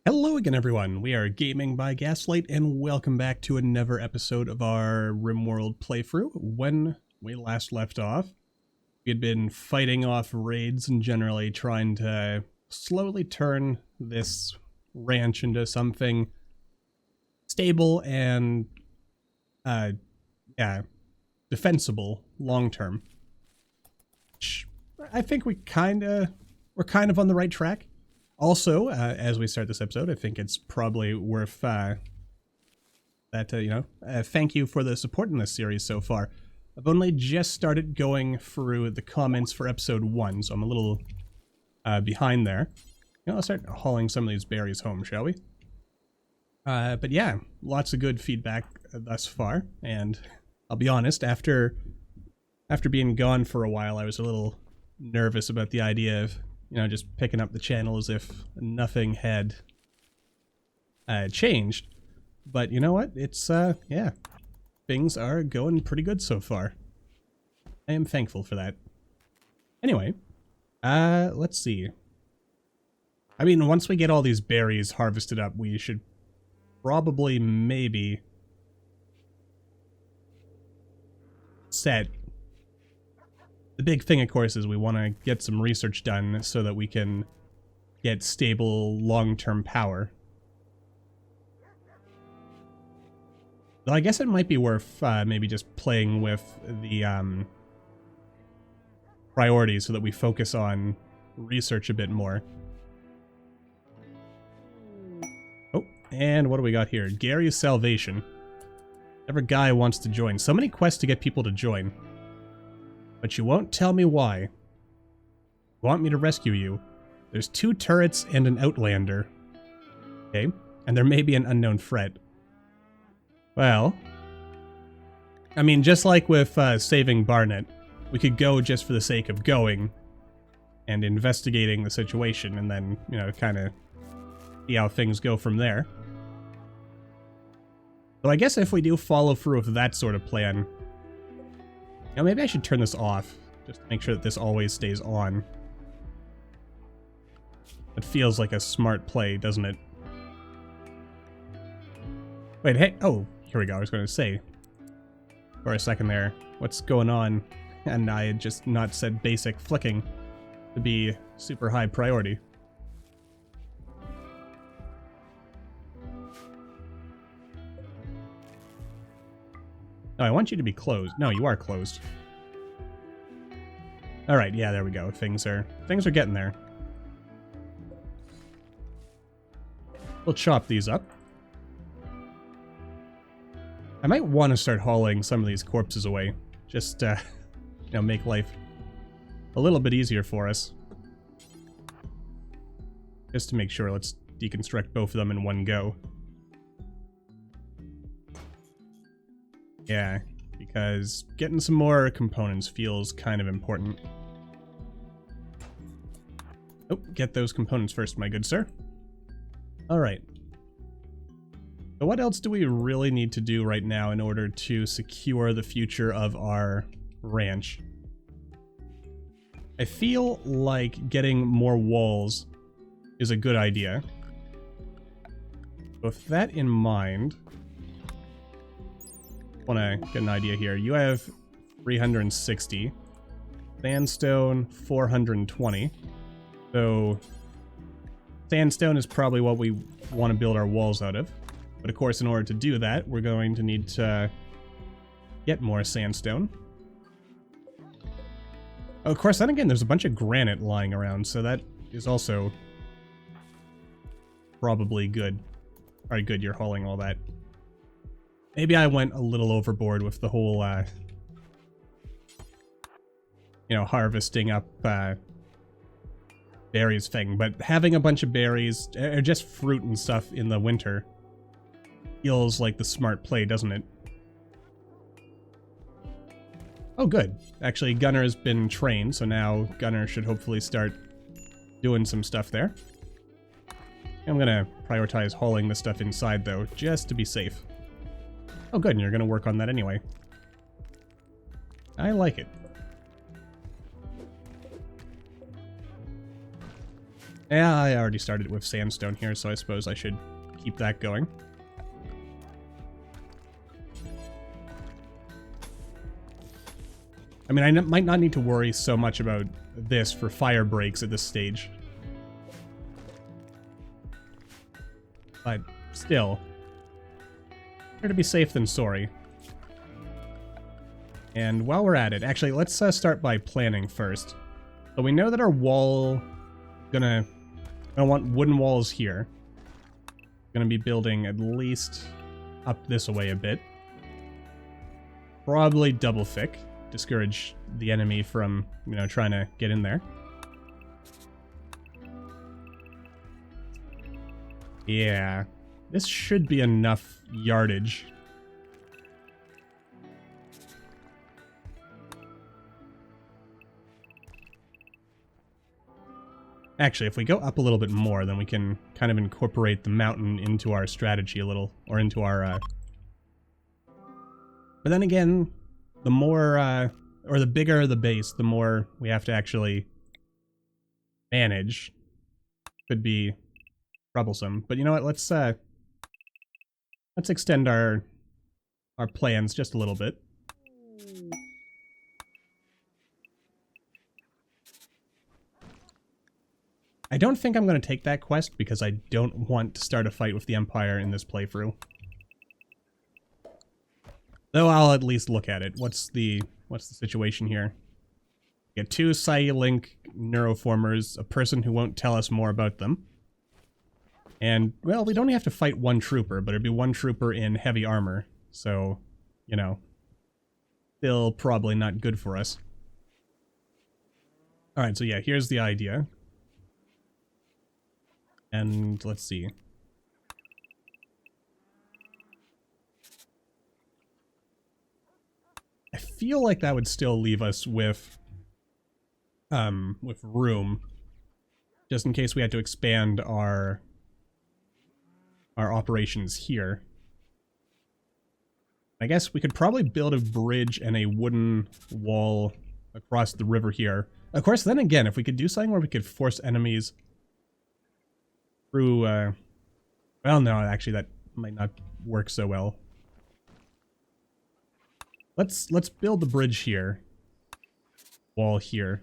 Hello again, everyone. We are Gaming by Gaslight, and welcome back to another episode of our RimWorld playthrough. When we last left off, we had been fighting off raids and generally trying to slowly turn this ranch into something stable and, defensible long-term. I think we're kind of on the right track. Also, as we start this episode, I think it's probably worth thank you for the support in this series so far. I've only just started going through the comments for episode 1, so I'm a little behind there. Let's start hauling some of these berries home, shall we? But yeah, lots of good feedback thus far, and I'll be honest, after being gone for a while, I was a little nervous about the idea of just picking up the channel as if nothing had changed. But you know what? It's, yeah. Things are going pretty good so far. I am thankful for that. Anyway, let's see. I mean, once we get all these berries harvested up, we should probably maybe set. The big thing, of course, is we want to get some research done so that we can get stable, long-term power. Though I guess it might be worth maybe just playing with the priorities so that we focus on research a bit more. Oh, and what do we got here? Gary's Salvation. Every guy wants to join. So many quests to get people to join. But you won't tell me why. You want me to rescue you. There's 2 turrets and an outlander. Okay, and there may be an unknown threat. Well, I mean, just like with saving Barnet, we could go just for the sake of going and investigating the situation and then, kind of see how things go from there. So I guess if we do follow through with that sort of plan, maybe I should turn this off, just to make sure that this always stays on. It feels like a smart play, doesn't it? Wait, hey, oh, here we go, I was going to say. For a second there, what's going on? And I had just not set basic flicking to be super high priority. No, I want you to be closed. No, you are closed. Alright, yeah, there we go. Things are getting there. We'll chop these up. I might want to start hauling some of these corpses away. Just, make life a little bit easier for us. Just to make sure, let's deconstruct both of them in one go. Yeah, because getting some more components feels kind of important. Oh, get those components first, my good sir. Alright. So what else do we really need to do right now in order to secure the future of our ranch? I feel like getting more walls is a good idea. With that in mind, want to get an idea here. You have 360. Sandstone, 420. So, sandstone is probably what we want to build our walls out of. But of course, in order to do that, we're going to need to get more sandstone. Oh, of course, then again, there's a bunch of granite lying around, so that is also probably good. Alright, good, you're hauling all that. Maybe I went a little overboard with the whole, harvesting up, berries thing, but having a bunch of berries, or just fruit and stuff in the winter, feels like the smart play, doesn't it? Oh, good. Actually, Gunner has been trained, so now Gunner should hopefully start doing some stuff there. I'm gonna prioritize hauling the stuff inside, though, just to be safe. Oh good, and you're gonna work on that anyway. I like it. Yeah, I already started with sandstone here, so I suppose I should keep that going. I mean, I might not need to worry so much about this for fire breaks at this stage. But still, better to be safe than sorry. And while we're at it, actually, let's start by planning first. So we know that our wall gonna want wooden walls here. Gonna be building at least up this way a bit. Probably double thick. Discourage the enemy from, you know, trying to get in there. Yeah, this should be enough yardage. Actually, if we go up a little bit more, then we can kind of incorporate the mountain into our strategy a little, or into our, But then again, the more, or the bigger the base, the more we have to actually manage. Could be troublesome. But you know what, let's extend our plans just a little bit. I don't think I'm going to take that quest because I don't want to start a fight with the Empire in this playthrough. Though I'll at least look at it. What's the situation here? We get 2 Psi-Link neuroformers, a person who won't tell us more about them. And, well, we'd only have to fight 1 trooper, but it'd be 1 trooper in heavy armor. So, you know, still probably not good for us. Alright, so yeah, here's the idea. And let's see. I feel like that would still leave us with room, just in case we had to expand our operations here. I guess we could probably build a bridge and a wooden wall across the river here. Of course, then again, if we could do something where we could force enemies through, well, no, actually that might not work so well. Let's build the bridge here. Wall here.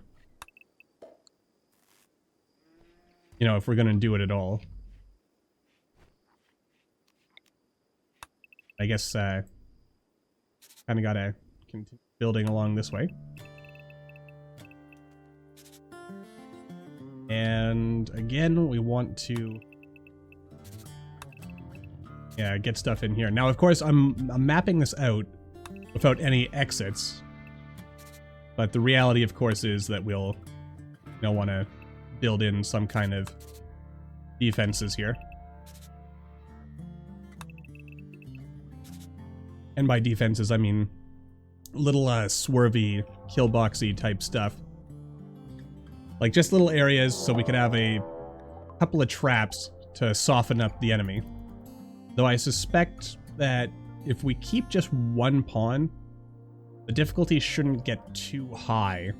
You know, if we're gonna do it at all. I guess, kinda gotta continue building along this way. And again, we want to, yeah, get stuff in here. Now, of course, I'm mapping this out without any exits. But the reality, of course, is that we'll, you know, want to build in some kind of defenses here. And by defenses, I mean little swervy, killboxy type stuff. Like just little areas so we could have a couple of traps to soften up the enemy. Though I suspect that if we keep just 1 pawn, the difficulty shouldn't get too high.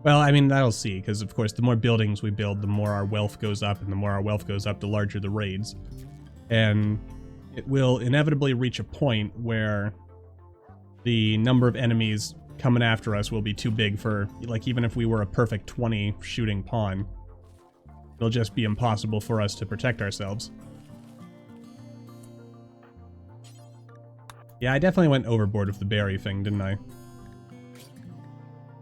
Well, I mean, that'll see, because of course the more buildings we build, the more our wealth goes up, and the more our wealth goes up, the larger the raids. And it will inevitably reach a point where the number of enemies coming after us will be too big for, like, even if we were a perfect 20 shooting pawn, it'll just be impossible for us to protect ourselves. Yeah, I definitely went overboard with the berry thing, didn't I?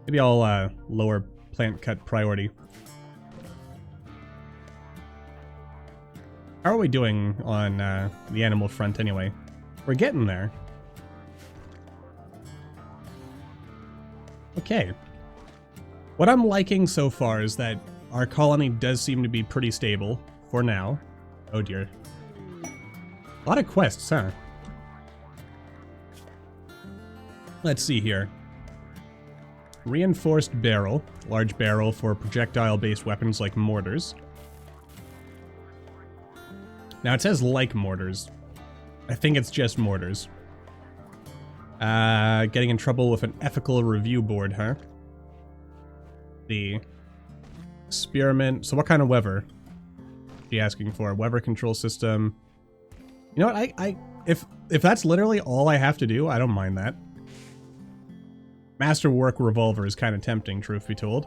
Maybe I'll lower plant cut priority. How are we doing on the animal front anyway? We're getting there. Okay. What I'm liking so far is that our colony does seem to be pretty stable for now. Oh dear. A lot of quests, huh? Let's see here. Reinforced barrel. Large barrel for projectile-based weapons like mortars. Now it says like mortars. I think it's just mortars. Getting in trouble with an ethical review board, huh? See. Experiment. So what kind of weather? She asking for weather control system. You know what? If that's literally all I have to do, I don't mind that. Masterwork revolver is kind of tempting, truth be told.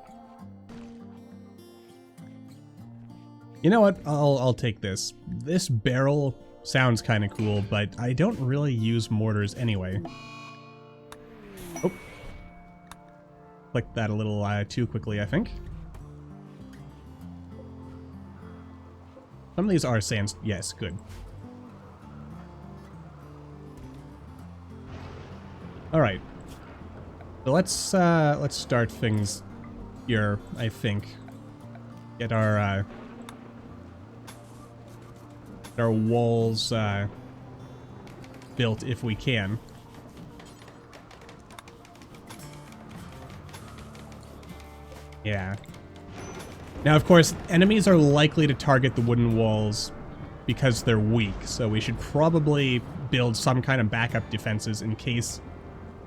You know what? I'll take this. This barrel sounds kind of cool, but I don't really use mortars anyway. Oh. Clicked that a little too quickly, I think. Some of these are sand. Yes, good. All right. So let's start things here. I think get our walls built if we can. Yeah. Now, of course, enemies are likely to target the wooden walls because they're weak, so we should probably build some kind of backup defenses in case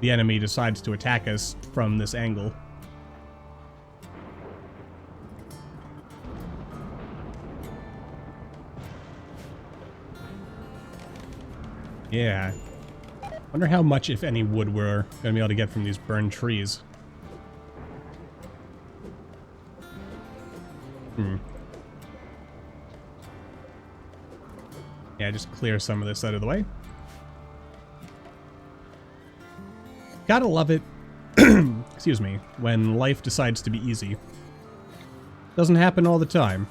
the enemy decides to attack us from this angle. Yeah. Wonder how much, if any, wood we're going to be able to get from these burned trees. Yeah, just clear some of this out of the way. Gotta love it, excuse me, when life decides to be easy. Doesn't happen all the time,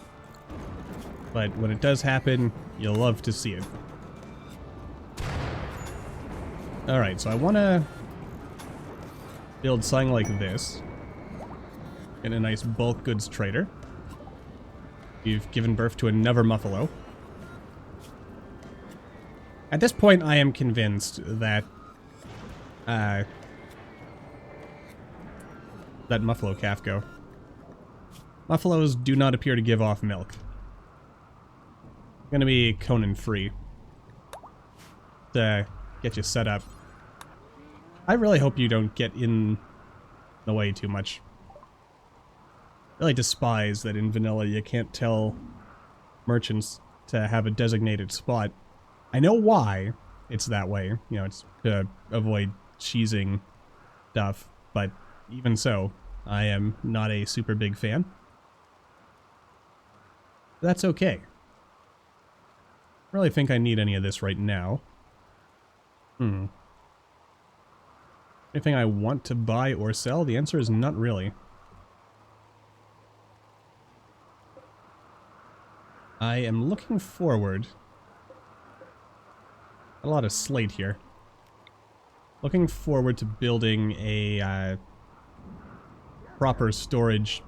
but when it does happen, you'll love to see it. Alright, so I want to build something like this. Get a nice bulk goods trader. You've given birth to another muffalo. At this point, I am convinced that that muffalo calf go. Muffalos do not appear to give off milk. I'm gonna be Conan free to get you set up. I really hope you don't get in the way too much. I really despise that in vanilla you can't tell merchants to have a designated spot. I know why it's that way. You know, it's to avoid cheesing stuff, but even so, I am not a super big fan. That's okay. I don't really think I need any of this right now. Anything I want to buy or sell? The answer is not really. I am looking forward. A lot of slate here. Looking forward to building a proper storage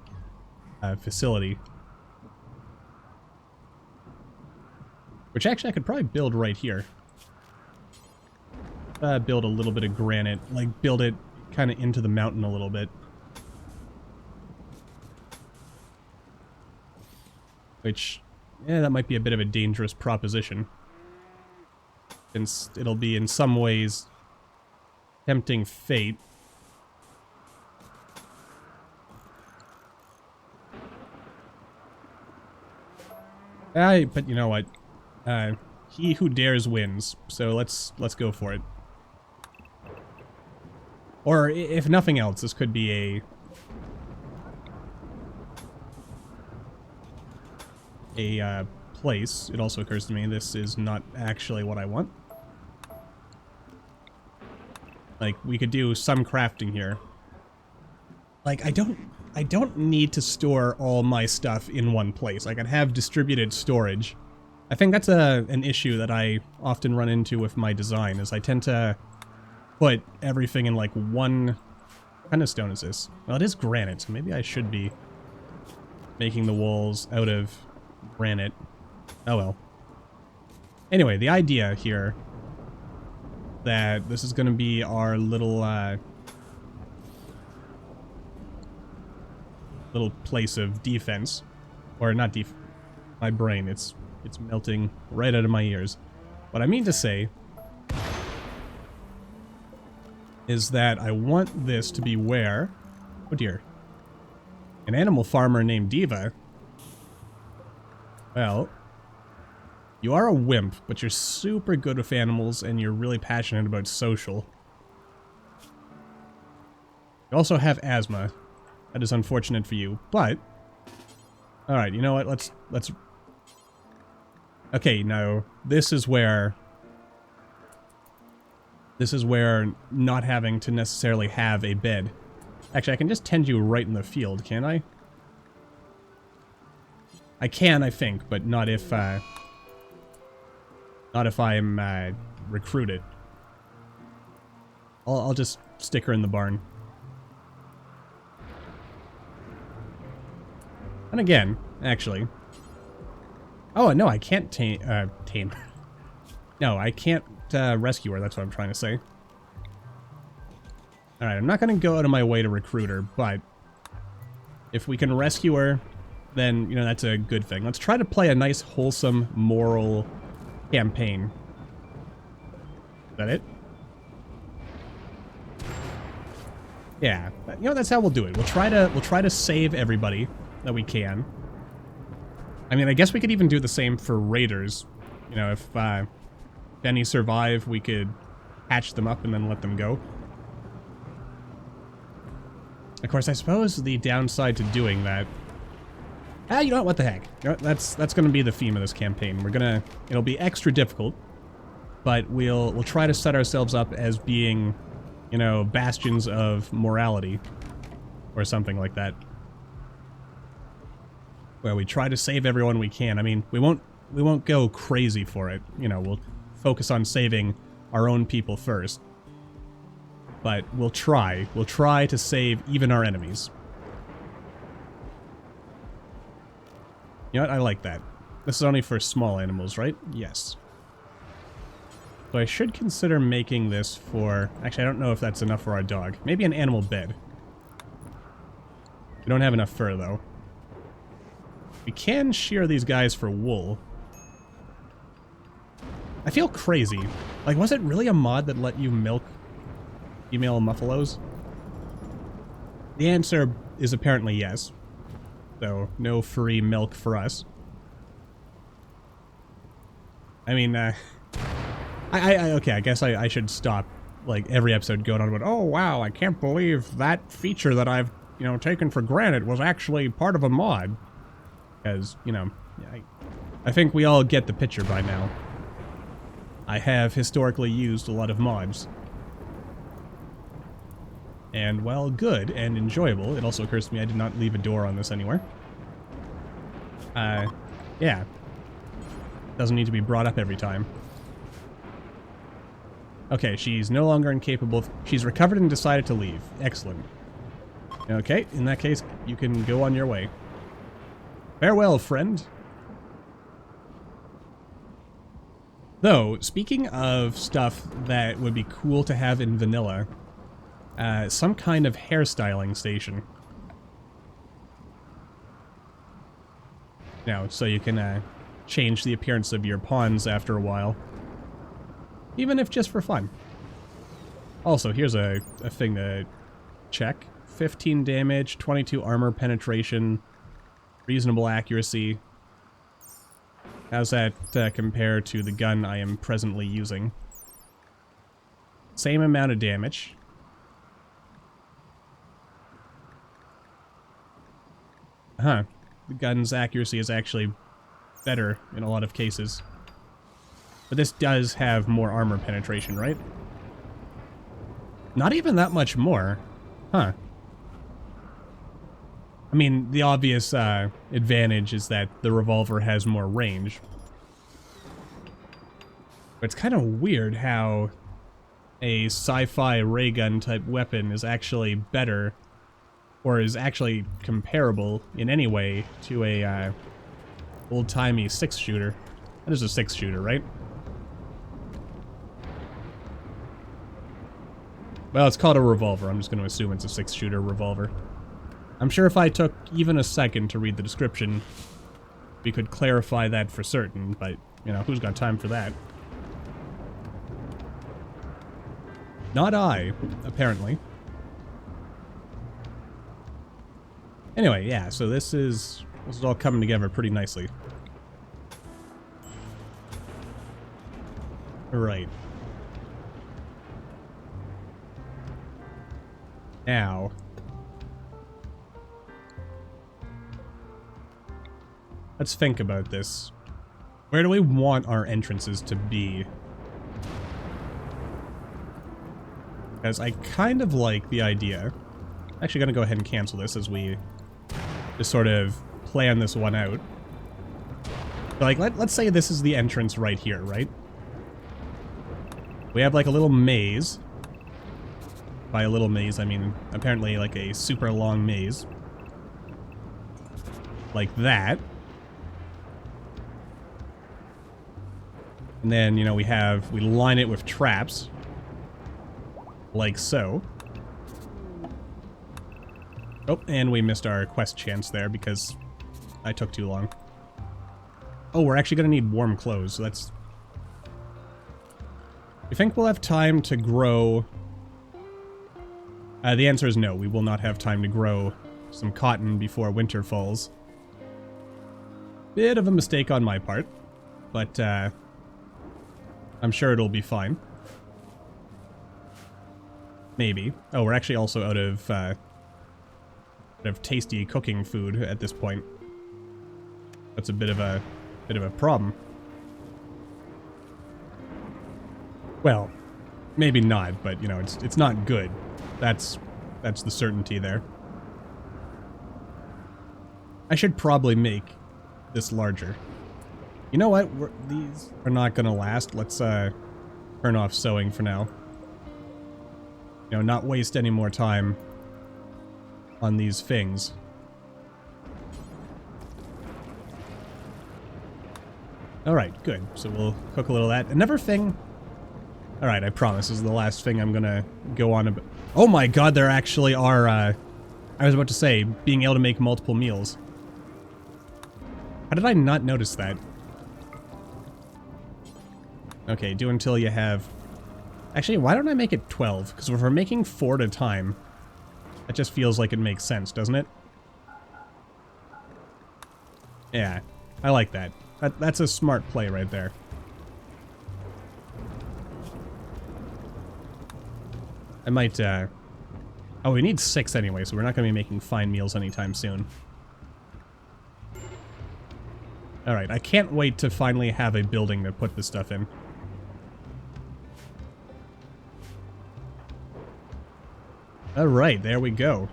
facility. Which actually I could probably build right here. Build a little bit of granite, like build it kind of into the mountain a little bit. Which, yeah, that might be a bit of a dangerous proposition. Since it'll be in some ways tempting fate. But you know what? He who dares wins. So let's go for it. Or if nothing else, this could be a place. It also occurs to me this is not actually what I want. Like, we could do some crafting here. Like, I don't need to store all my stuff in one place. I could have distributed storage. I think that's an issue that I often run into with my design, is I tend to put everything in like one... What kind of stone is this? Well, it is granite, so maybe I should be making the walls out of granite. Oh well. Anyway, the idea here that this is going to be our little little place of defense, or not my brain, it's melting right out of my ears. What I mean to say is that I want this to be where... Oh dear. An animal farmer named Diva. Well, you are a wimp, but you're super good with animals and you're really passionate about social. You also have asthma. That is unfortunate for you, but... Alright, you know what? Let's... Okay, now, this is where not having to necessarily have a bed. Actually, I can just tend you right in the field, can't I? I can, I think, but not if I'm recruited. I'll just stick her in the barn. And again, actually... Oh, no, I can't tame. No, I can't rescue her, that's what I'm trying to say. Alright, I'm not going to go out of my way to recruit her, but if we can rescue her, then, you know, that's a good thing. Let's try to play a nice, wholesome, moral campaign. Is that it? Yeah, you know, that's how we'll do it. We'll try to save everybody that we can. I mean, I guess we could even do the same for raiders. You know, if any survive, we could hatch them up and then let them go. Of course, I suppose the downside to doing that... you know what the heck? You know, that's going to be the theme of this campaign. It'll be extra difficult, but we'll try to set ourselves up as being, you know, bastions of morality. Or something like that. Where we try to save everyone we can. I mean, we won't go crazy for it. You know, we'll focus on saving our own people first. But we'll try. We'll try to save even our enemies. You know what? I like that. This is only for small animals, right? Yes. So I should consider making this for... Actually, I don't know if that's enough for our dog. Maybe an animal bed. We don't have enough fur, though. We can shear these guys for wool. I feel crazy. Like, was it really a mod that let you milk female muffalos? The answer is apparently yes. So, no free milk for us. I mean, okay, I guess I should stop, like, every episode going on about, oh, wow, I can't believe that feature that I've, you know, taken for granted was actually part of a mod. Because, you know, I think we all get the picture by now. I have historically used a lot of mods. And while good and enjoyable, it also occurs to me I did not leave a door on this anywhere. Yeah. Doesn't need to be brought up every time. Okay, she's no longer incapable of... She's recovered and decided to leave. Excellent. Okay, in that case, you can go on your way. Farewell, friend. Though, speaking of stuff that would be cool to have in vanilla, some kind of hairstyling station. Now, so you can change the appearance of your pawns after a while. Even if just for fun. Also, here's a thing to check. 15 damage, 22 armor penetration, reasonable accuracy. How's that compare to the gun I am presently using? Same amount of damage. Huh. The gun's accuracy is actually better in a lot of cases. But this does have more armor penetration, right? Not even that much more. Huh. I mean, the obvious advantage is that the revolver has more range. But it's kind of weird how a sci-fi ray gun type weapon is actually better, or is actually comparable in any way to a old-timey 6-shooter. That is a 6-shooter, right? Well, it's called a revolver. I'm just going to assume it's a 6-shooter revolver. I'm sure if I took even a second to read the description, we could clarify that for certain, but, you know, who's got time for that? Not I, apparently. Anyway, yeah, so this is all coming together pretty nicely. Alright. Now, let's think about this. Where do we want our entrances to be? Because I kind of like the idea. I'm actually going to go ahead and cancel this as we just sort of plan this one out. So like, let's say this is the entrance right here, right? We have like a little maze. By a little maze, I mean apparently like a super long maze. Like that. And then, you know, we line it with traps. Like so. Oh, and we missed our quest chance there because I took too long. Oh, we're actually going to need warm clothes, so that's... You think we'll have time to grow... the answer is no, we will not have time to grow some cotton before winter falls. Bit of a mistake on my part, but I'm sure it'll be fine. Maybe. Oh, we're actually also out of tasty cooking food at this point. That's a bit of a problem. Well, maybe not, but you know, it's not good. That's the certainty there. I should probably make this larger. You know what? These are not gonna last. Let's turn off sewing for now. You know, not waste any more time on these things. Alright, good. So we'll cook a little of that. Another thing... Alright, I promise this is the last thing I'm gonna go on about. Oh my god, there actually are, I was about to say, being able to make multiple meals. How did I not notice that? Okay, do until you have... Actually, why don't I make it 12? Because if we're making 4 at a time, that just feels like it makes sense, doesn't it? Yeah, I like that. That's a smart play right there. I might, Oh, we need 6 anyway, so we're not going to be making fine meals anytime soon. Alright, I can't wait to finally have a building to put this stuff in. Alright, there we go.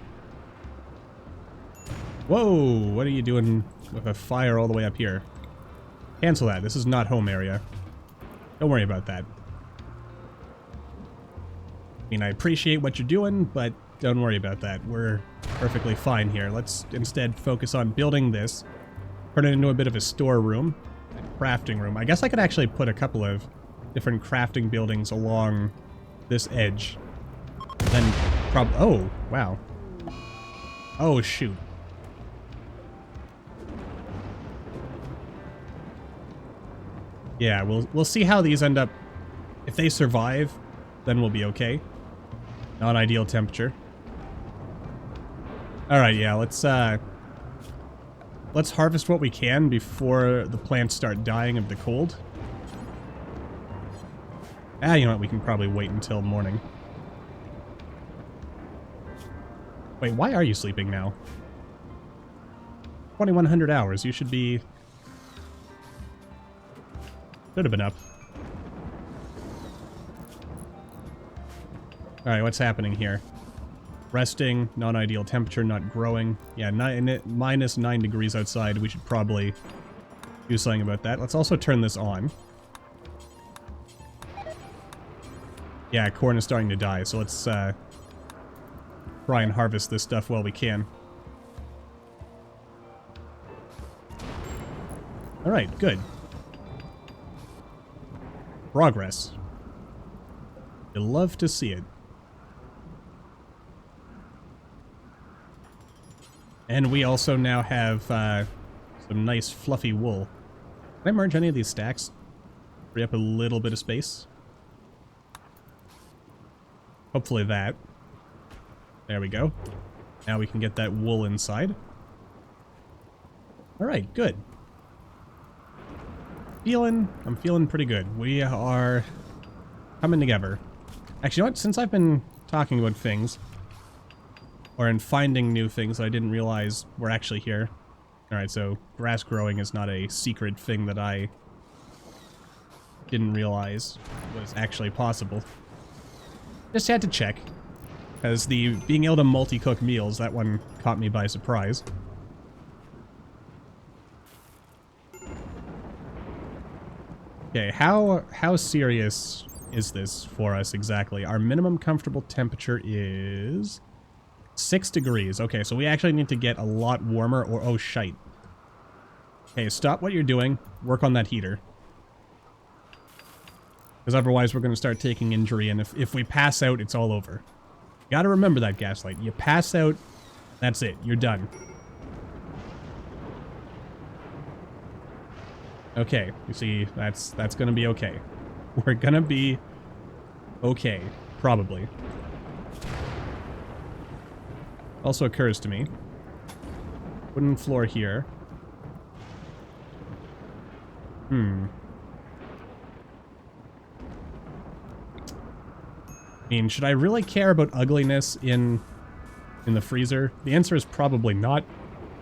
Whoa, what are you doing with a fire all the way up here? Cancel that, this is not home area. Don't worry about that. I mean, I appreciate what you're doing, but don't worry about that. We're perfectly fine here. Let's instead focus on building this. Turn it into a bit of a storeroom. A crafting room. I guess I could actually put a couple of different crafting buildings along this edge. Then oh, wow. Oh, shoot. Yeah, we'll see how these end up. If they survive, then we'll be okay. Not ideal temperature. Alright, yeah, let's harvest what we can before the plants start dying of the cold. Ah, you know what, we can probably wait until morning. Wait, why are you sleeping now? 2100 hours, you should be... Should have been up. Alright, what's happening here? Resting, non-ideal temperature, not growing. Yeah, minus 9 degrees outside. We should probably do something about that. Let's also turn this on. Yeah, corn is starting to die, so let's try and harvest this stuff while we can. Alright, good. Progress. You'll love to see it. And we also now have some nice fluffy wool. Can I merge any of these stacks? Free up a little bit of space. Hopefully that. There we go. Now we can get that wool inside. Alright, good. I'm feeling pretty good. We are coming together. Actually, you know what? Since I've been talking about things, or in finding new things that I didn't realize were actually here. Alright, so grass growing is not a secret thing that I didn't realize was actually possible. Just had to check. Because the being able to multi-cook meals, that one caught me by surprise. Okay, how serious is this for us exactly? Our minimum comfortable temperature is 6 degrees. Okay, so we actually need to get a lot warmer or... Oh, shite. Okay, stop what you're doing. Work on that heater. Because otherwise we're going to start taking injury, and if we pass out, it's all over. You gotta remember that, Gaslight. You pass out, that's it. You're done. Okay, you see, that's gonna be okay. We're gonna be okay, probably. Also occurs to me. Wooden floor here. I mean, should I really care about ugliness in the freezer? The answer is probably not,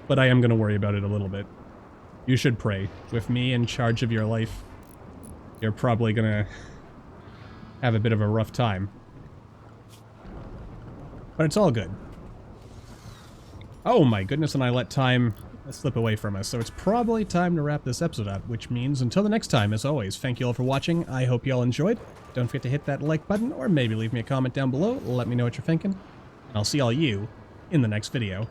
but I am gonna worry about it a little bit. You should pray. With me in charge of your life, you're probably gonna have a bit of a rough time. But it's all good. Oh my goodness, and I let time slip away from us. So it's probably time to wrap this episode up, which means until the next time, as always, thank you all for watching. I hope you all enjoyed. Don't forget to hit that like button, or maybe leave me a comment down below. Let me know what you're thinking. And I'll see all you in the next video.